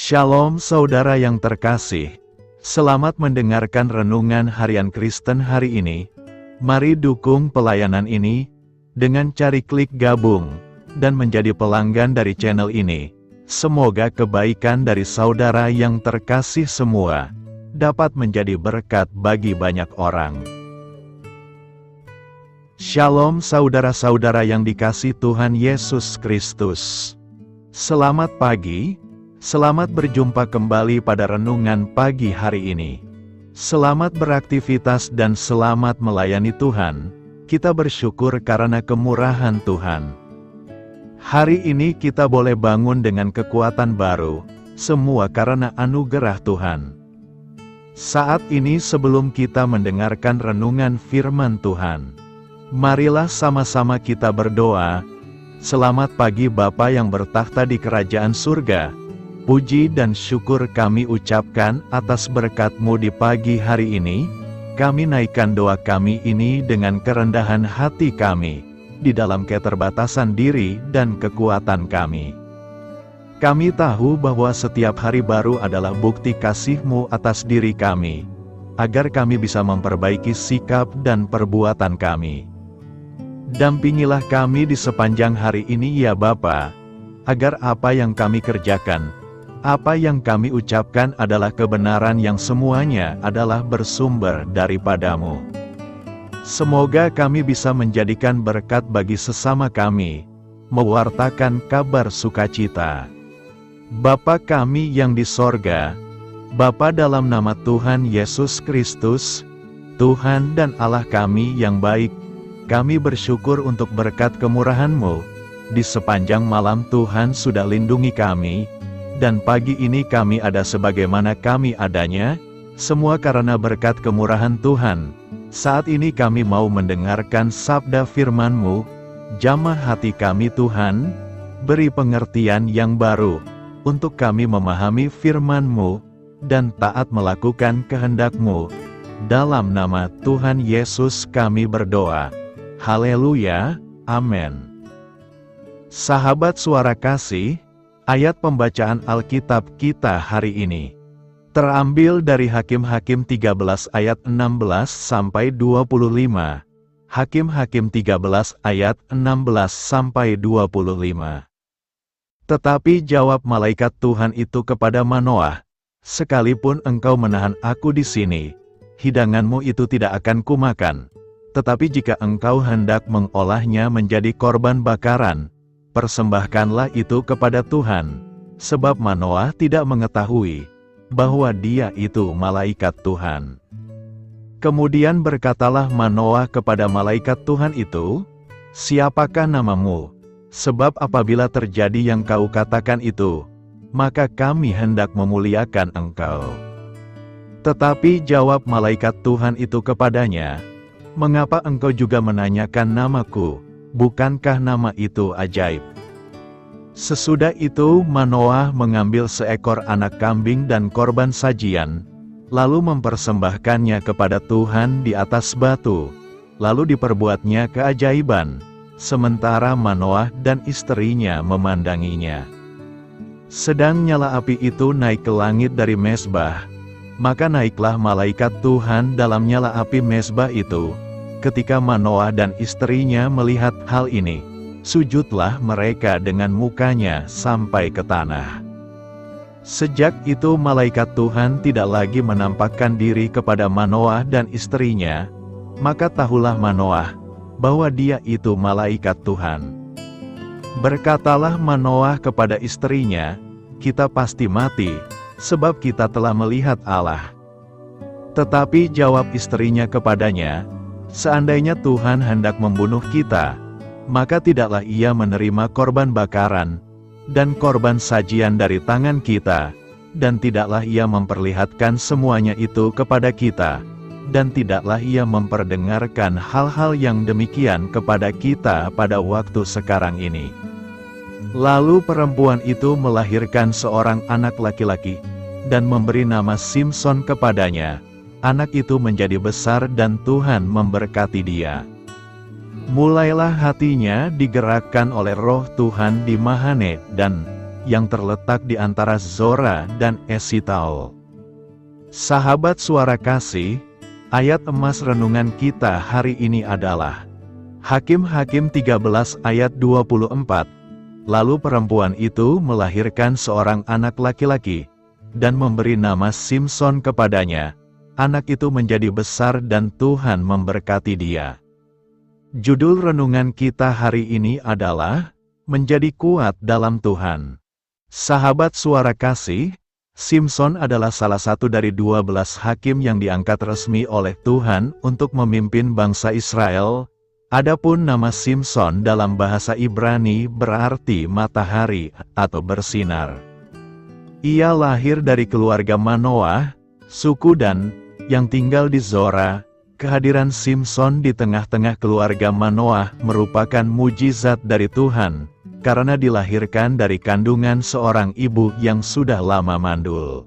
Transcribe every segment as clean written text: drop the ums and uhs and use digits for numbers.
Shalom saudara yang terkasih, selamat mendengarkan renungan harian Kristen hari ini. Mari dukung pelayanan ini dengan cari klik gabung dan menjadi pelanggan dari channel ini. Semoga kebaikan dari saudara yang terkasih semua dapat menjadi berkat bagi banyak orang. Shalom saudara-saudara yang dikasihi Tuhan Yesus Kristus. Selamat pagi. Selamat berjumpa kembali pada renungan pagi hari ini. Selamat beraktivitas dan selamat melayani Tuhan. Kita bersyukur karena kemurahan Tuhan. Hari ini kita boleh bangun dengan kekuatan baru, semua karena anugerah Tuhan. Saat ini sebelum kita mendengarkan renungan firman Tuhan, marilah sama-sama kita berdoa. Selamat pagi Bapa yang bertakhta di kerajaan surga. Puji dan syukur kami ucapkan atas berkat-Mu di pagi hari ini. Kami naikkan doa kami ini dengan kerendahan hati kami, di dalam keterbatasan diri dan kekuatan kami. Kami tahu bahwa setiap hari baru adalah bukti kasih-Mu atas diri kami, agar kami bisa memperbaiki sikap dan perbuatan kami. Dampingilah kami di sepanjang hari ini ya Bapa, agar apa yang kami kerjakan, apa yang kami ucapkan adalah kebenaran yang semuanya adalah bersumber daripada-Mu. Semoga kami bisa menjadikan berkat bagi sesama kami, mewartakan kabar sukacita. Bapa kami yang di sorga, Bapa dalam nama Tuhan Yesus Kristus, Tuhan dan Allah kami yang baik, kami bersyukur untuk berkat kemurahan-Mu. Di sepanjang malam Tuhan sudah lindungi kami, dan pagi ini kami ada sebagaimana kami adanya, semua karena berkat kemurahan Tuhan. Saat ini kami mau mendengarkan sabda firman-Mu, jamah hati kami Tuhan, beri pengertian yang baru, untuk kami memahami firman-Mu, dan taat melakukan kehendak-Mu. Dalam nama Tuhan Yesus kami berdoa. Haleluya, amin. Sahabat suara kasih, ayat pembacaan Alkitab kita hari ini terambil dari Hakim-Hakim 13 ayat 16 sampai 25. Hakim-Hakim 13 ayat 16 sampai 25. Tetapi jawab malaikat Tuhan itu kepada Manoah, "Sekalipun engkau menahan aku di sini, hidanganmu itu tidak akan kumakan. Tetapi jika engkau hendak mengolahnya menjadi korban bakaran, persembahkanlah itu kepada Tuhan." Sebab Manoah tidak mengetahui bahwa dia itu malaikat Tuhan. Kemudian berkatalah Manoah kepada malaikat Tuhan itu, "Siapakah namamu? Sebab apabila terjadi yang kau katakan itu, maka kami hendak memuliakan engkau." Tetapi jawab malaikat Tuhan itu kepadanya, "Mengapa engkau juga menanyakan namaku? Bukankah nama itu ajaib?" Sesudah itu Manoah mengambil seekor anak kambing dan korban sajian, lalu mempersembahkannya kepada Tuhan di atas batu, lalu diperbuatnya keajaiban, sementara Manoah dan istrinya memandanginya. Sedang nyala api itu naik ke langit dari mezbah, maka naiklah malaikat Tuhan dalam nyala api mezbah itu. Ketika Manoah dan istrinya melihat hal ini, sujudlah mereka dengan mukanya sampai ke tanah. Sejak itu malaikat Tuhan tidak lagi menampakkan diri kepada Manoah dan istrinya, maka tahulah Manoah bahwa dia itu malaikat Tuhan. Berkatalah Manoah kepada istrinya, "Kita pasti mati, sebab kita telah melihat Allah." Tetapi jawab istrinya kepadanya, "Seandainya Tuhan hendak membunuh kita, maka tidaklah Ia menerima korban bakaran dan korban sajian dari tangan kita, dan tidaklah Ia memperlihatkan semuanya itu kepada kita, dan tidaklah Ia memperdengarkan hal-hal yang demikian kepada kita pada waktu sekarang ini." Lalu perempuan itu melahirkan seorang anak laki-laki, dan memberi nama Simson kepadanya. Anak itu menjadi besar dan Tuhan memberkati dia. Mulailah hatinya digerakkan oleh roh Tuhan di Mahane, dan yang terletak di antara Zora dan Esitaol. Sahabat Suara Kasih, ayat emas renungan kita hari ini adalah Hakim-Hakim 13 ayat 24. Lalu perempuan itu melahirkan seorang anak laki-laki, dan memberi nama Simson kepadanya. Anak itu menjadi besar dan Tuhan memberkati dia. Judul renungan kita hari ini adalah Menjadi Kuat dalam Tuhan. Sahabat Suara Kasih, Simson adalah salah satu dari 12 hakim yang diangkat resmi oleh Tuhan untuk memimpin bangsa Israel. Adapun nama Simson dalam bahasa Ibrani berarti matahari atau bersinar. Ia lahir dari keluarga Manoah, suku Dan, yang tinggal di Zora. Kehadiran Simson di tengah-tengah keluarga Manoah merupakan mujizat dari Tuhan, karena dilahirkan dari kandungan seorang ibu yang sudah lama mandul.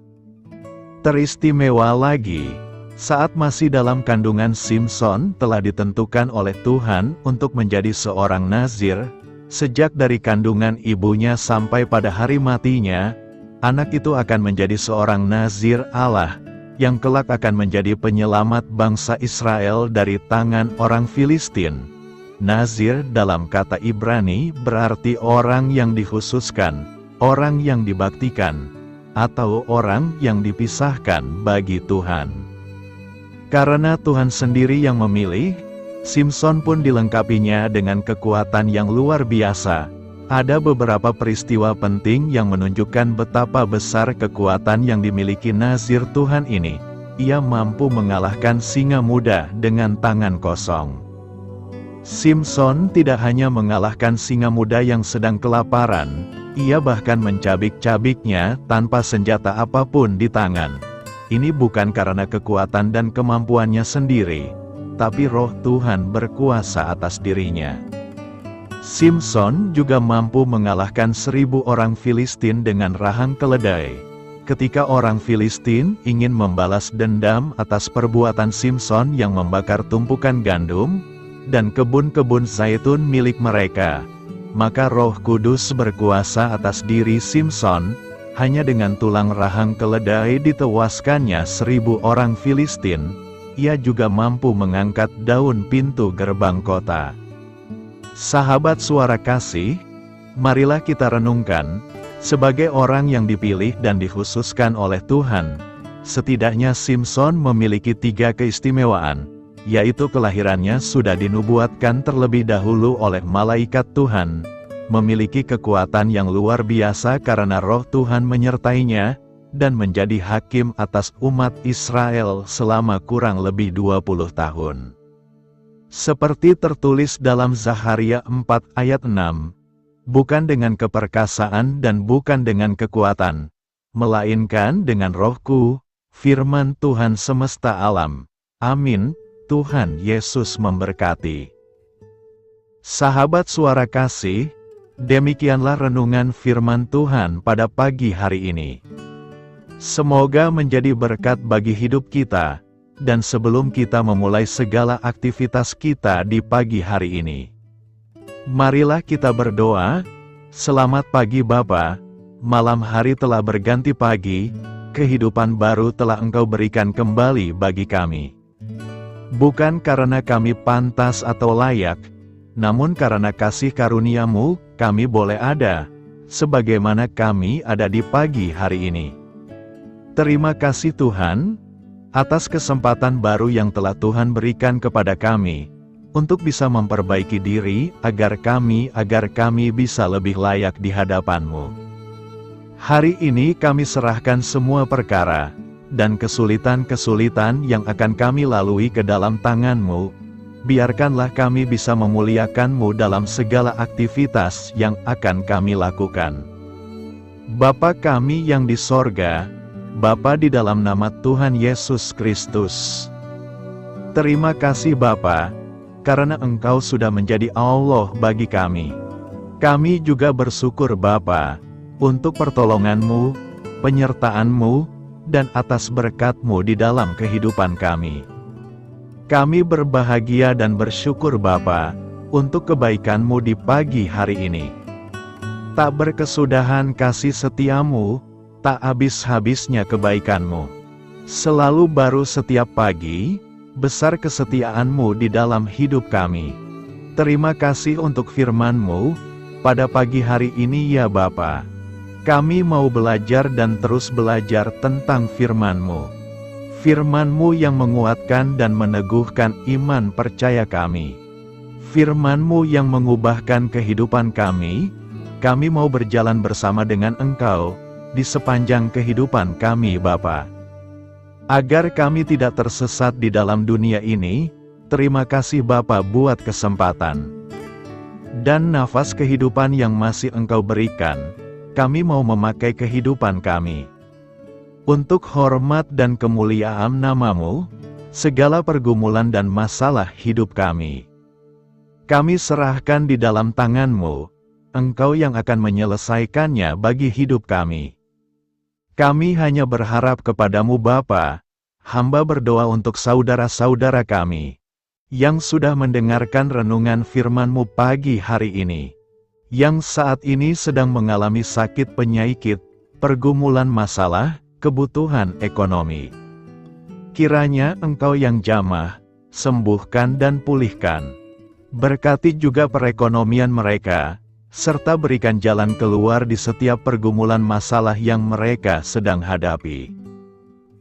Teristimewa lagi, saat masih dalam kandungan Simson telah ditentukan oleh Tuhan untuk menjadi seorang nazir. Sejak dari kandungan ibunya sampai pada hari matinya, anak itu akan menjadi seorang nazir Allah, yang kelak akan menjadi penyelamat bangsa Israel dari tangan orang Filistin. Nazir dalam kata Ibrani berarti orang yang dikhususkan, orang yang dibaktikan, atau orang yang dipisahkan bagi Tuhan. Karena Tuhan sendiri yang memilih, Simson pun dilengkapinya dengan kekuatan yang luar biasa. Ada beberapa peristiwa penting yang menunjukkan betapa besar kekuatan yang dimiliki Nazir Tuhan ini. Ia mampu mengalahkan singa muda dengan tangan kosong. Simson tidak hanya mengalahkan singa muda yang sedang kelaparan, ia bahkan mencabik-cabiknya tanpa senjata apapun di tangan. Ini bukan karena kekuatan dan kemampuannya sendiri, tapi Roh Tuhan berkuasa atas dirinya. Simson juga mampu mengalahkan 1000 orang Filistin dengan rahang keledai. Ketika orang Filistin ingin membalas dendam atas perbuatan Simson yang membakar tumpukan gandum dan kebun-kebun zaitun milik mereka, maka Roh Kudus berkuasa atas diri Simson. Hanya dengan tulang rahang keledai ditewaskannya 1000 orang Filistin. Ia juga mampu mengangkat daun pintu gerbang kota. Sahabat Suara Kasih, marilah kita renungkan, sebagai orang yang dipilih dan dikhususkan oleh Tuhan, setidaknya Simson memiliki 3 keistimewaan, yaitu kelahirannya sudah dinubuatkan terlebih dahulu oleh malaikat Tuhan, memiliki kekuatan yang luar biasa karena Roh Tuhan menyertainya, dan menjadi hakim atas umat Israel selama kurang lebih 20 tahun. Seperti tertulis dalam Zaharia 4 ayat 6, bukan dengan keperkasaan dan bukan dengan kekuatan, melainkan dengan Rohku, firman Tuhan semesta alam. Amin. Tuhan Yesus memberkati. Sahabat Suara Kasih, demikianlah renungan firman Tuhan pada pagi hari ini. Semoga menjadi berkat bagi hidup kita, dan sebelum kita memulai segala aktivitas kita di pagi hari ini, marilah kita berdoa. Selamat pagi Bapa, malam hari telah berganti pagi, kehidupan baru telah Engkau berikan kembali bagi kami. Bukan karena kami pantas atau layak, namun karena kasih karunia-Mu, kami boleh ada, sebagaimana kami ada di pagi hari ini. Terima kasih Tuhan, atas kesempatan baru yang telah Tuhan berikan kepada kami, untuk bisa memperbaiki diri, agar kami bisa lebih layak di hadapan-Mu. Hari ini kami serahkan semua perkara, dan kesulitan-kesulitan yang akan kami lalui ke dalam tangan-Mu. Biarkanlah kami bisa memuliakan-Mu dalam segala aktivitas yang akan kami lakukan. Bapa kami yang di sorga, Bapa di dalam nama Tuhan Yesus Kristus. Terima kasih Bapa, karena Engkau sudah menjadi Allah bagi kami. Kami juga bersyukur Bapa, untuk pertolongan-Mu, penyertaan-Mu, dan atas berkat-Mu di dalam kehidupan kami. Kami berbahagia dan bersyukur Bapa, untuk kebaikan-Mu di pagi hari ini. Tak berkesudahan kasih setiamu, tak habis-habisnya kebaikanmu. Selalu baru setiap pagi, besar kesetiaanmu di dalam hidup kami. Terima kasih untuk firman-Mu pada pagi hari ini ya Bapa. Kami mau belajar dan terus belajar tentang firman-Mu. Firman-Mu yang menguatkan dan meneguhkan iman percaya kami. Firman-Mu yang mengubahkan kehidupan kami mau berjalan bersama dengan Engkau di sepanjang kehidupan kami Bapa. Agar kami tidak tersesat di dalam dunia ini, terima kasih Bapa buat kesempatan dan nafas kehidupan yang masih Engkau berikan. Kami mau memakai kehidupan kami untuk hormat dan kemuliaan nama-Mu, segala pergumulan dan masalah hidup kami serahkan di dalam tangan-Mu. Engkau yang akan menyelesaikannya bagi hidup kami. Kami hanya berharap kepadamu Bapa. Hamba berdoa untuk saudara-saudara kami yang sudah mendengarkan renungan firman-Mu pagi hari ini, yang saat ini sedang mengalami sakit penyakit, pergumulan masalah, kebutuhan ekonomi. Kiranya Engkau yang jamah, sembuhkan dan pulihkan. Berkati juga perekonomian mereka, serta berikan jalan keluar di setiap pergumulan masalah yang mereka sedang hadapi.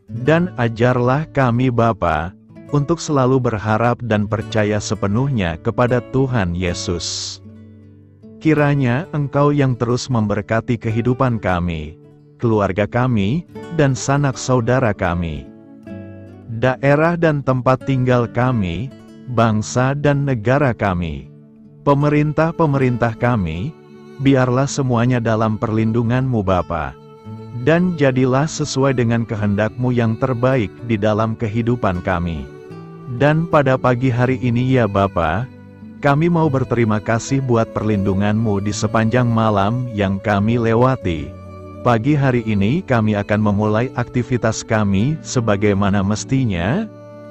Dan ajarlah kami Bapa, untuk selalu berharap dan percaya sepenuhnya kepada Tuhan Yesus. Kiranya Engkau yang terus memberkati kehidupan kami, keluarga kami, dan sanak saudara kami, daerah dan tempat tinggal kami, bangsa dan negara kami, pemerintah-pemerintah kami, biarlah semuanya dalam perlindungan-Mu Bapa. Dan jadilah sesuai dengan kehendak-Mu yang terbaik di dalam kehidupan kami. Dan pada pagi hari ini ya Bapa, kami mau berterima kasih buat perlindungan-Mu di sepanjang malam yang kami lewati. Pagi hari ini kami akan memulai aktivitas kami sebagaimana mestinya.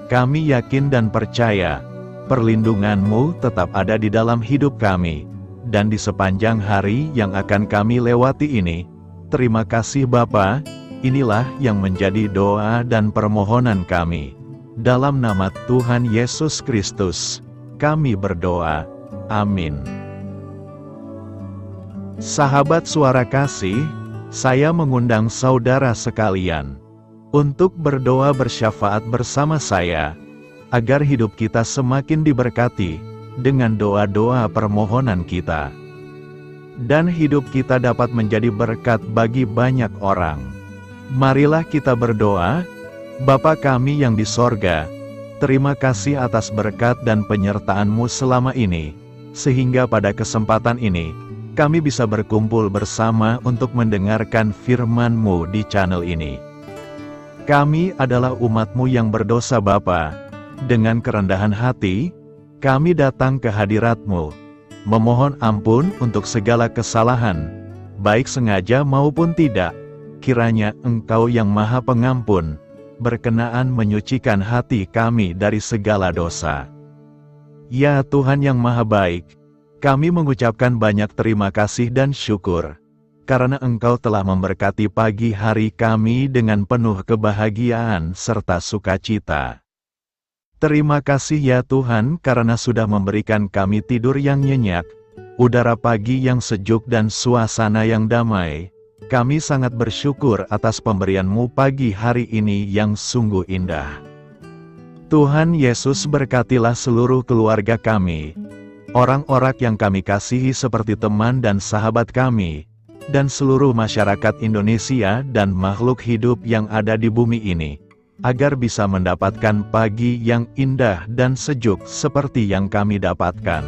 Kami yakin dan percaya perlindungan-Mu tetap ada di dalam hidup kami, dan di sepanjang hari yang akan kami lewati ini. Terima kasih Bapa, inilah yang menjadi doa dan permohonan kami. Dalam nama Tuhan Yesus Kristus, kami berdoa. Amin. Sahabat Suara Kasih, saya mengundang saudara sekalian untuk berdoa bersyafaat bersama saya, agar hidup kita semakin diberkati dengan doa-doa permohonan kita, dan hidup kita dapat menjadi berkat bagi banyak orang. Marilah kita berdoa. Bapa kami yang di sorga, terima kasih atas berkat dan penyertaan-Mu selama ini, sehingga pada kesempatan ini, kami bisa berkumpul bersama untuk mendengarkan firman-Mu di channel ini. Kami adalah umat-Mu yang berdosa Bapa. Dengan kerendahan hati, kami datang ke hadirat-Mu, memohon ampun untuk segala kesalahan, baik sengaja maupun tidak. Kiranya Engkau yang Maha Pengampun, berkenaan menyucikan hati kami dari segala dosa. Ya Tuhan yang Maha Baik, kami mengucapkan banyak terima kasih dan syukur, karena Engkau telah memberkati pagi hari kami dengan penuh kebahagiaan serta sukacita. Terima kasih ya Tuhan karena sudah memberikan kami tidur yang nyenyak, udara pagi yang sejuk dan suasana yang damai. Kami sangat bersyukur atas pemberian-Mu pagi hari ini yang sungguh indah. Tuhan Yesus berkatilah seluruh keluarga kami, orang-orang yang kami kasihi seperti teman dan sahabat kami, dan seluruh masyarakat Indonesia dan makhluk hidup yang ada di bumi ini, agar bisa mendapatkan pagi yang indah dan sejuk seperti yang kami dapatkan.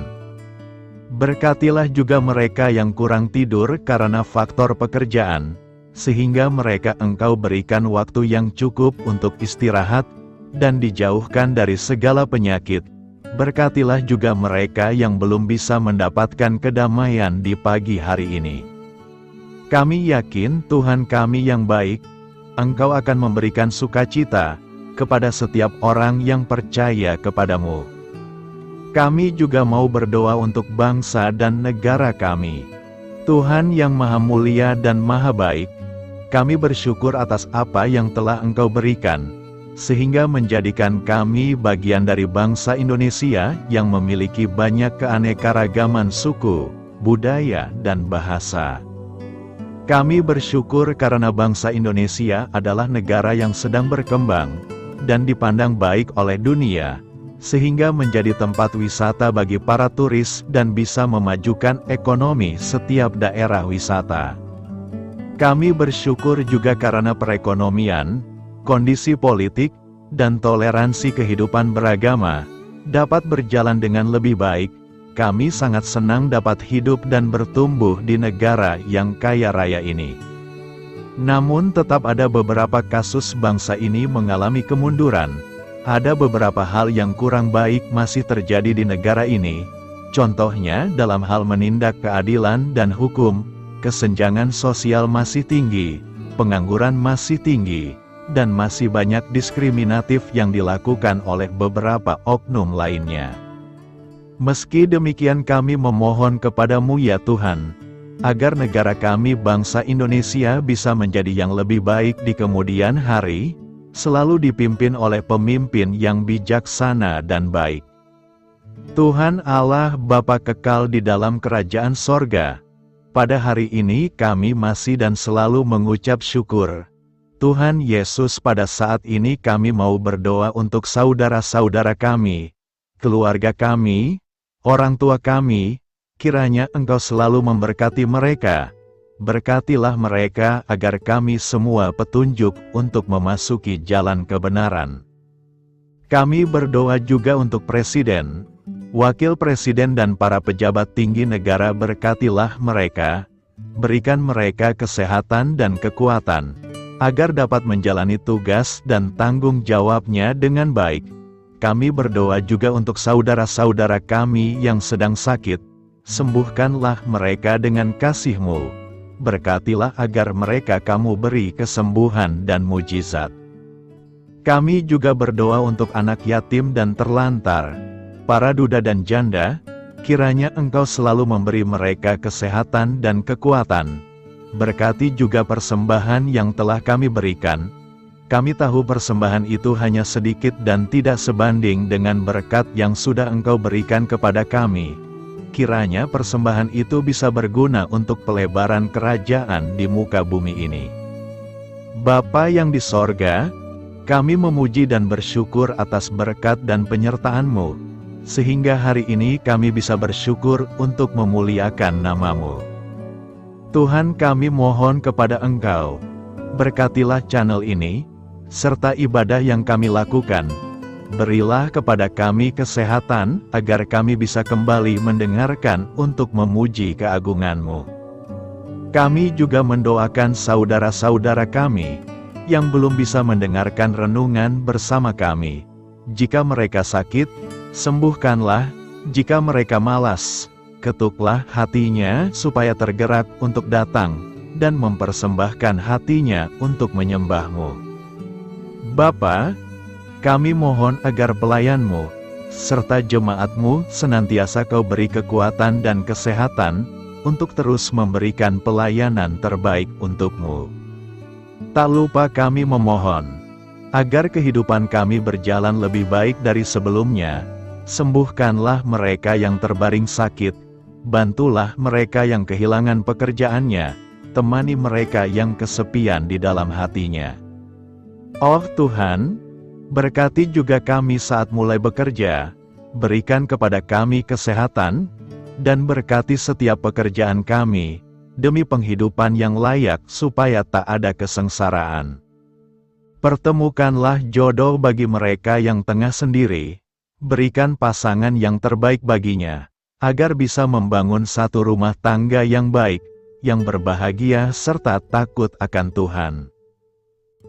Berkatilah juga mereka yang kurang tidur karena faktor pekerjaan, sehingga mereka Engkau berikan waktu yang cukup untuk istirahat, dan dijauhkan dari segala penyakit. Berkatilah juga mereka yang belum bisa mendapatkan kedamaian di pagi hari ini. Kami yakin Tuhan kami yang baik, Engkau akan memberikan sukacita kepada setiap orang yang percaya kepadamu. Kami juga mau berdoa untuk bangsa dan negara kami. Tuhan yang Maha Mulia dan Maha Baik, kami bersyukur atas apa yang telah Engkau berikan, sehingga menjadikan kami bagian dari bangsa Indonesia yang memiliki banyak keanekaragaman suku, budaya, dan bahasa. Kami bersyukur karena bangsa Indonesia adalah negara yang sedang berkembang dan dipandang baik oleh dunia, sehingga menjadi tempat wisata bagi para turis dan bisa memajukan ekonomi setiap daerah wisata. Kami bersyukur juga karena perekonomian, kondisi politik, dan toleransi kehidupan beragama dapat berjalan dengan lebih baik. Kami sangat senang dapat hidup dan bertumbuh di negara yang kaya raya ini. Namun tetap ada beberapa kasus bangsa ini mengalami kemunduran. Ada beberapa hal yang kurang baik masih terjadi di negara ini. Contohnya dalam hal menindak keadilan dan hukum, kesenjangan sosial masih tinggi, pengangguran masih tinggi, dan masih banyak diskriminatif yang dilakukan oleh beberapa oknum lainnya. Meski demikian kami memohon kepadamu ya Tuhan, agar negara kami bangsa Indonesia bisa menjadi yang lebih baik di kemudian hari, selalu dipimpin oleh pemimpin yang bijaksana dan baik. Tuhan Allah Bapa kekal di dalam kerajaan sorga, pada hari ini kami masih dan selalu mengucap syukur. Tuhan Yesus, pada saat ini kami mau berdoa untuk saudara-saudara kami, keluarga kami, orang tua kami, kiranya Engkau selalu memberkati mereka. Berkatilah mereka agar kami semua petunjuk untuk memasuki jalan kebenaran. Kami berdoa juga untuk Presiden, Wakil Presiden dan para pejabat tinggi negara. Berkatilah mereka, berikan mereka kesehatan dan kekuatan, agar dapat menjalani tugas dan tanggung jawabnya dengan baik. Kami berdoa juga untuk saudara-saudara kami yang sedang sakit, sembuhkanlah mereka dengan kasih-Mu. Berkatilah agar mereka Kamu beri kesembuhan dan mujizat. Kami juga berdoa untuk anak yatim dan terlantar, para duda dan janda, kiranya Engkau selalu memberi mereka kesehatan dan kekuatan. Berkati juga persembahan yang telah kami berikan. Kami tahu persembahan itu hanya sedikit dan tidak sebanding dengan berkat yang sudah Engkau berikan kepada kami. Kiranya persembahan itu bisa berguna untuk pelebaran kerajaan di muka bumi ini. Bapa yang di sorga, kami memuji dan bersyukur atas berkat dan penyertaan-Mu, sehingga hari ini kami bisa bersyukur untuk memuliakan nama-Mu. Tuhan, kami mohon kepada Engkau, berkatilah channel ini, serta ibadah yang kami lakukan. Berilah kepada kami kesehatan, agar kami bisa kembali mendengarkan untuk memuji keagungan-Mu. Kami juga mendoakan saudara-saudara kami, yang belum bisa mendengarkan renungan bersama kami. Jika mereka sakit, sembuhkanlah. Jika mereka malas, ketuklah hatinya supaya tergerak untuk datang, dan mempersembahkan hatinya untuk menyembah-Mu. Bapa, kami mohon agar pelayan-Mu, serta jemaat-Mu senantiasa Kau beri kekuatan dan kesehatan, untuk terus memberikan pelayanan terbaik untuk-Mu. Tak lupa kami memohon, agar kehidupan kami berjalan lebih baik dari sebelumnya. Sembuhkanlah mereka yang terbaring sakit, bantulah mereka yang kehilangan pekerjaannya, temani mereka yang kesepian di dalam hatinya. Oh Tuhan, berkati juga kami saat mulai bekerja, berikan kepada kami kesehatan, dan berkati setiap pekerjaan kami, demi penghidupan yang layak supaya tak ada kesengsaraan. Pertemukanlah jodoh bagi mereka yang tengah sendiri, berikan pasangan yang terbaik baginya, agar bisa membangun satu rumah tangga yang baik, yang berbahagia serta takut akan Tuhan.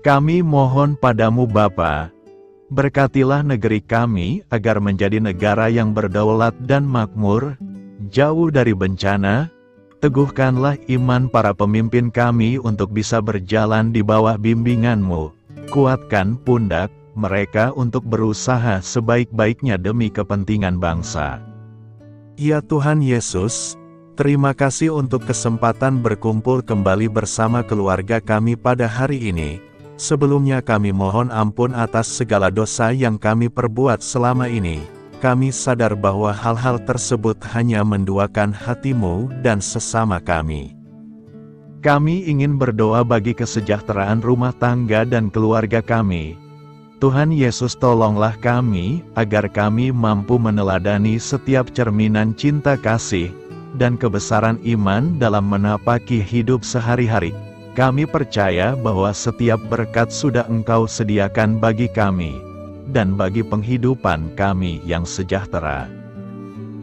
Kami mohon padamu Bapa, berkatilah negeri kami agar menjadi negara yang berdaulat dan makmur, jauh dari bencana. Teguhkanlah iman para pemimpin kami untuk bisa berjalan di bawah bimbingan-Mu. Kuatkan pundak mereka untuk berusaha sebaik-baiknya demi kepentingan bangsa. Ya Tuhan Yesus, Terima kasih untuk kesempatan berkumpul kembali bersama keluarga kami pada hari ini. Sebelumnya kami mohon ampun atas segala dosa yang kami perbuat selama ini. Kami sadar bahwa hal-hal tersebut hanya menduakan hati-Mu dan sesama kami. Kami ingin berdoa bagi kesejahteraan rumah tangga dan keluarga kami. Tuhan Yesus, tolonglah kami, agar kami mampu meneladani setiap cerminan cinta kasih dan kebesaran iman dalam menapaki hidup sehari-hari. Kami percaya bahwa setiap berkat sudah Engkau sediakan bagi kami, dan bagi penghidupan kami yang sejahtera.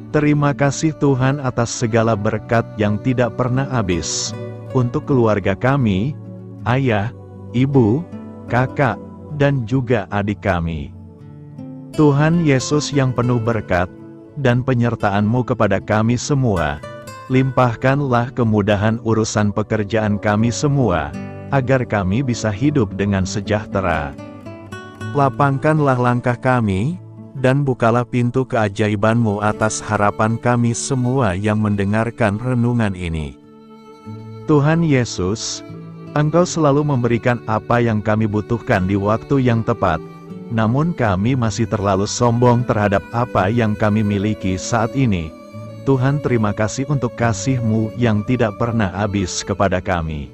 Terima kasih Tuhan atas segala berkat yang tidak pernah habis, untuk keluarga kami, ayah, ibu, kakak, dan juga adik kami. Tuhan Yesus yang penuh berkat dan penyertaan-Mu kepada kami semua, limpahkanlah kemudahan urusan pekerjaan kami semua, agar kami bisa hidup dengan sejahtera. Lapangkanlah langkah kami, dan bukalah pintu keajaiban-Mu atas harapan kami semua yang mendengarkan renungan ini. Tuhan Yesus, Engkau selalu memberikan apa yang kami butuhkan di waktu yang tepat, namun kami masih terlalu sombong terhadap apa yang kami miliki saat ini. Tuhan, terima kasih untuk kasih-Mu yang tidak pernah habis kepada kami.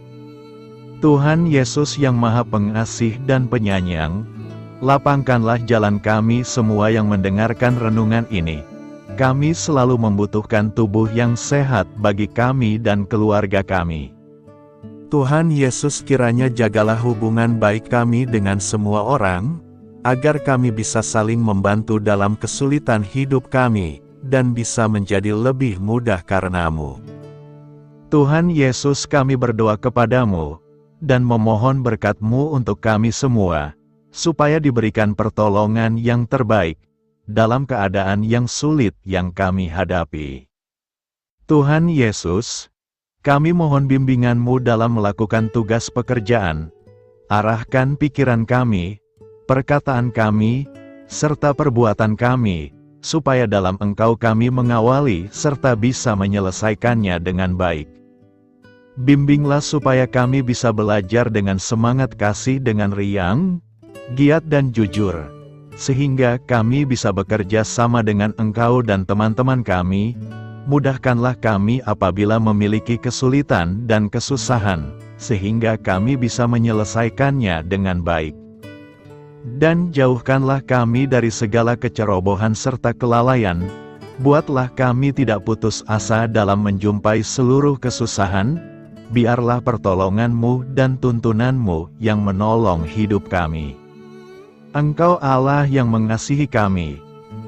Tuhan Yesus yang Maha Pengasih dan Penyayang, lapangkanlah jalan kami semua yang mendengarkan renungan ini. Kami selalu membutuhkan tubuh yang sehat bagi kami dan keluarga kami. Tuhan Yesus, kiranya jagalah hubungan baik kami dengan semua orang, agar kami bisa saling membantu dalam kesulitan hidup kami, dan bisa menjadi lebih mudah karena-Mu. Tuhan Yesus, kami berdoa kepada-Mu, dan memohon berkat-Mu untuk kami semua, supaya diberikan pertolongan yang terbaik, dalam keadaan yang sulit yang kami hadapi. Tuhan Yesus, kami mohon bimbingan-Mu dalam melakukan tugas pekerjaan. Arahkan pikiran kami, perkataan kami, serta perbuatan kami, supaya dalam Engkau kami mengawali serta bisa menyelesaikannya dengan baik. Bimbinglah supaya kami bisa belajar dengan semangat kasih dengan riang, giat dan jujur, sehingga kami bisa bekerja sama dengan Engkau dan teman-teman kami. Mudahkanlah kami apabila memiliki kesulitan dan kesusahan, sehingga kami bisa menyelesaikannya dengan baik. Dan jauhkanlah kami dari segala kecerobohan serta kelalaian. Buatlah kami tidak putus asa dalam menjumpai seluruh kesusahan. Biarlah pertolongan-Mu dan tuntunan-Mu yang menolong hidup kami. Engkau Allah yang mengasihi kami.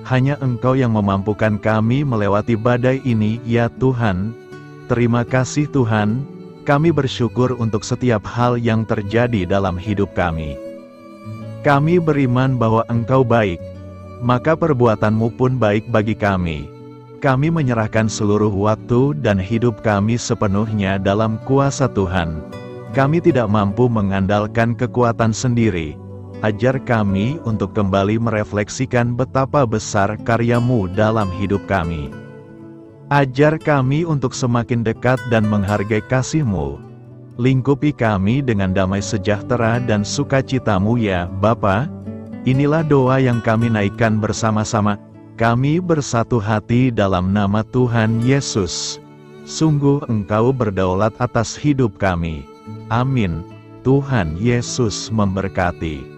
Hanya Engkau yang memampukan kami melewati badai ini, ya Tuhan. Terima kasih Tuhan, kami bersyukur untuk setiap hal yang terjadi dalam hidup kami. Kami beriman bahwa Engkau baik, maka perbuatan-Mu pun baik bagi kami. Kami menyerahkan seluruh waktu dan hidup kami sepenuhnya dalam kuasa Tuhan. Kami tidak mampu mengandalkan kekuatan sendiri. Ajar kami untuk kembali merefleksikan betapa besar karya-Mu dalam hidup kami. Ajar kami untuk semakin dekat dan menghargai kasih-Mu. Lingkupi kami dengan damai sejahtera dan sukacita-Mu ya Bapa. Inilah doa yang kami naikkan bersama-sama. Kami bersatu hati dalam nama Tuhan Yesus. Sungguh Engkau berdaulat atas hidup kami. Amin. Tuhan Yesus memberkati.